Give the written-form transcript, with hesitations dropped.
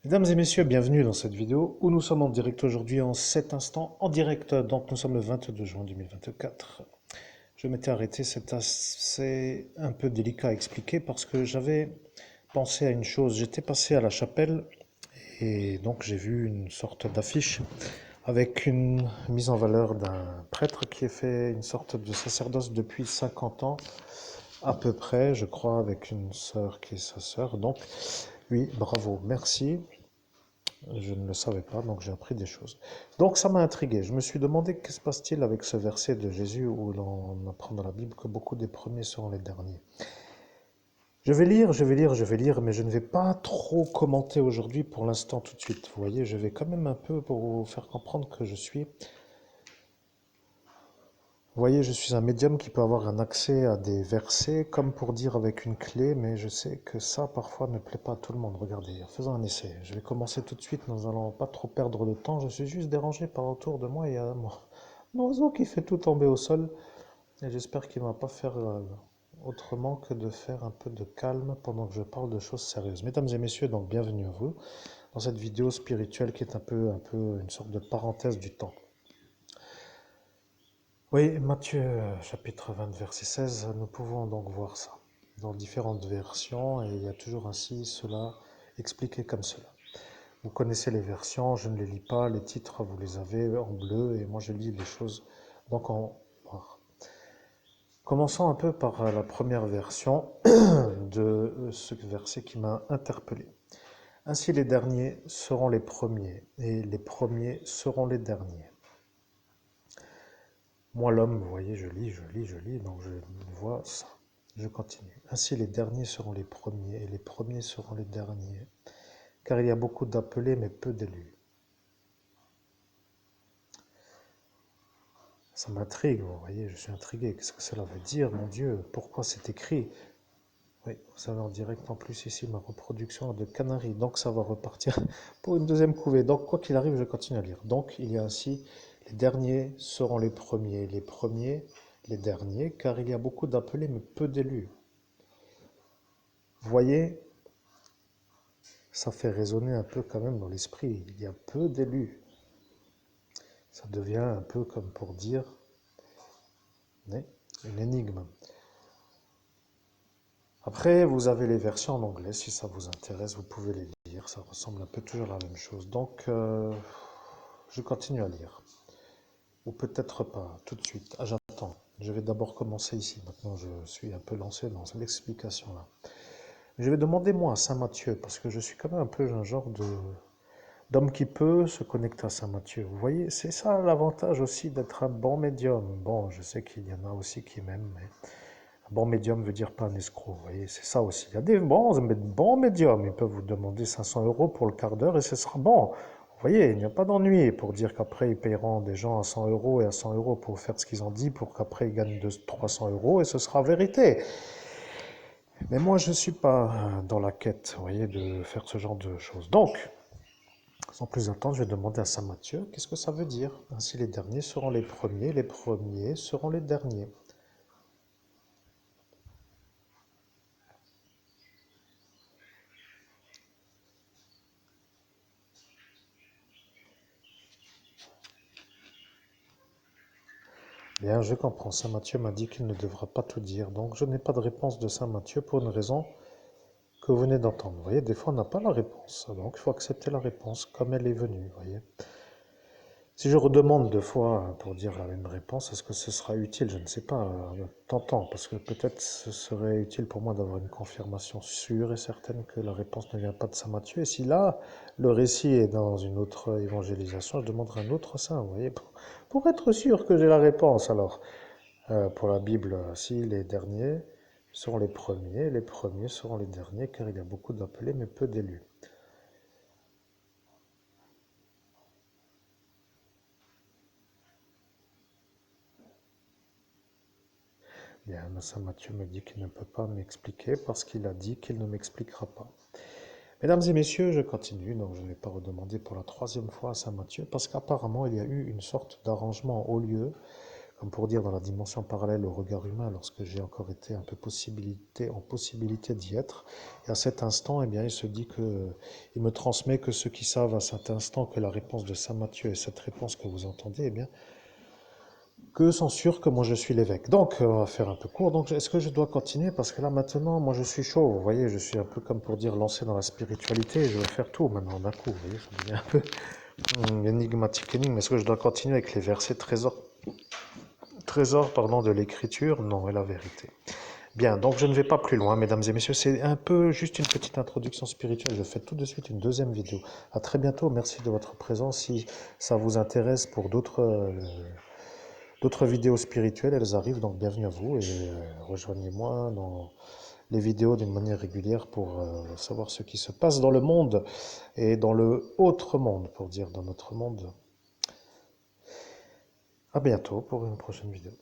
Mesdames et messieurs, bienvenue dans cette vidéo où nous sommes en direct aujourd'hui en cet instant en direct. Donc nous sommes le 22 juin 2024. Je m'étais arrêté, c'est assez un peu délicat à expliquer parce que j'avais pensé à une chose. J'étais passé à la chapelle et donc j'ai vu une sorte d'affiche avec une mise en valeur d'un prêtre qui a fait une sorte de sacerdoce depuis 50 ans à peu près, je crois, avec une sœur qui est sa sœur. Donc oui, bravo, merci. Je ne le savais pas, donc j'ai appris des choses. Donc ça m'a intrigué. Je me suis demandé qu'est-ce qui se passe-t-il avec ce verset de Jésus où l'on apprend dans la Bible que beaucoup des premiers seront les derniers. Je vais lire, mais je ne vais pas trop commenter aujourd'hui pour l'instant tout de suite. Vous voyez, je vais quand même un peu pour vous faire comprendre que vous voyez, je suis un médium qui peut avoir un accès à des versets, comme pour dire avec une clé, mais je sais que ça, parfois, ne plaît pas à tout le monde. Regardez, faisons un essai. Je vais commencer tout de suite, nous allons pas trop perdre de temps. Je suis juste dérangé par autour de moi, il y a un oiseau qui fait tout tomber au sol, et j'espère qu'il ne va pas faire autrement que de faire un peu de calme pendant que je parle de choses sérieuses. Mesdames et messieurs, donc bienvenue à vous dans cette vidéo spirituelle qui est un peu une sorte de parenthèse du temps. Oui, Matthieu chapitre 20 verset 16, nous pouvons donc voir ça dans différentes versions et il y a toujours ainsi cela expliqué comme cela. Vous connaissez les versions, je ne les lis pas, les titres vous les avez en bleu et moi je lis les choses donc en noir. Commençons un peu par la première version de ce verset qui m'a interpellé. Ainsi les derniers seront les premiers et les premiers seront les derniers. Moi, l'homme, vous voyez, je lis, donc je vois ça. Je continue. Ainsi, les derniers seront les premiers, et les premiers seront les derniers, car il y a beaucoup d'appelés, mais peu d'élus. Ça m'intrigue, vous voyez, je suis intrigué. Qu'est-ce que cela veut dire, mon Dieu? Pourquoi c'est écrit? Oui, vous avez en direct en plus ici ma reproduction de Canaries, donc ça va repartir pour une deuxième couvée. Donc, quoi qu'il arrive, je continue à lire. Donc, il y a ainsi, les derniers seront les premiers les derniers, car il y a beaucoup d'appelés, mais peu d'élus. Vous voyez, ça fait résonner un peu quand même dans l'esprit. Il y a peu d'élus. Ça devient un peu comme pour dire mais, une énigme. Après, vous avez les versions en anglais. Si ça vous intéresse, vous pouvez les lire. Ça ressemble un peu toujours à la même chose. Donc, je continue à lire. Ou peut-être pas, tout de suite. Ah, j'attends. Je vais d'abord commencer ici. Maintenant, je suis un peu lancé dans l'explication là. Je vais demander moi à Saint Matthieu, parce que je suis quand même un peu un genre d'homme qui peut se connecter à Saint Matthieu. Vous voyez, c'est ça l'avantage aussi d'être un bon médium. Bon, je sais qu'il y en a aussi qui m'aiment, mais un bon médium veut dire pas un escroc. Vous voyez, c'est ça aussi. Il y a des bons médiums. Ils peuvent vous demander 500 euros pour le quart d'heure et ce sera bon. Vous voyez, il n'y a pas d'ennui pour dire qu'après ils paieront des gens à 100 euros et à 100 euros pour faire ce qu'ils ont dit pour qu'après ils gagnent 300 euros et ce sera vérité. Mais moi, je ne suis pas dans la quête, vous voyez, de faire ce genre de choses. Donc, sans plus attendre, je vais demander à Saint Matthieu, qu'est-ce que ça veut dire? Ainsi les derniers seront les premiers seront les derniers. Bien, je comprends. Saint Matthieu m'a dit qu'il ne devra pas tout dire. Donc, je n'ai pas de réponse de Saint Matthieu pour une raison que vous venez d'entendre. Vous voyez, des fois, on n'a pas la réponse. Donc, il faut accepter la réponse comme elle est venue. Vous voyez. Si je redemande deux fois pour dire la même réponse, est-ce que ce sera utile? Je ne sais pas. T'entends, parce que peut-être ce serait utile pour moi d'avoir une confirmation sûre et certaine que la réponse ne vient pas de Saint Matthieu. Et si là, le récit est dans une autre évangélisation, je demanderai un autre saint, vous voyez, pour être sûr que j'ai la réponse. Alors, pour la Bible, si les derniers seront les premiers seront les derniers, car il y a beaucoup d'appelés, mais peu d'élus. Bien, Saint Matthieu me dit qu'il ne peut pas m'expliquer parce qu'il a dit qu'il ne m'expliquera pas. Mesdames et messieurs, je continue, donc je ne vais pas redemander pour la troisième fois à Saint Matthieu parce qu'apparemment il y a eu une sorte d'arrangement au lieu. comme pour dire dans la dimension parallèle au regard humain, lorsque j'ai encore été un peu en possibilité d'y être. Et à cet instant, eh bien, il se dit que, il me transmet que ceux qui savent à cet instant que la réponse de Saint Matthieu est cette réponse que vous entendez, eh bien, que sont sûrs que moi je suis l'évêque. Donc, on va faire un peu court. Donc, est-ce que je dois continuer? Parce que là, maintenant, moi je suis chaud. Vous voyez, je suis un peu comme pour dire lancé dans la spiritualité. Je veux faire tout maintenant d'un coup. Vous voyez, ça devient un peu énigmatique. Énigme. Est-ce que je dois continuer avec les versets trésor pardon, de l'écriture? Non, est la vérité. Bien, donc je ne vais pas plus loin, mesdames et messieurs. C'est un peu juste une petite introduction spirituelle. Je fais tout de suite une deuxième vidéo. À très bientôt. Merci de votre présence. Si ça vous intéresse pour d'autres vidéos spirituelles, elles arrivent, donc bienvenue à vous et rejoignez-moi dans les vidéos d'une manière régulière pour savoir ce qui se passe dans le monde et dans le autre monde, pour dire dans notre monde. À bientôt pour une prochaine vidéo.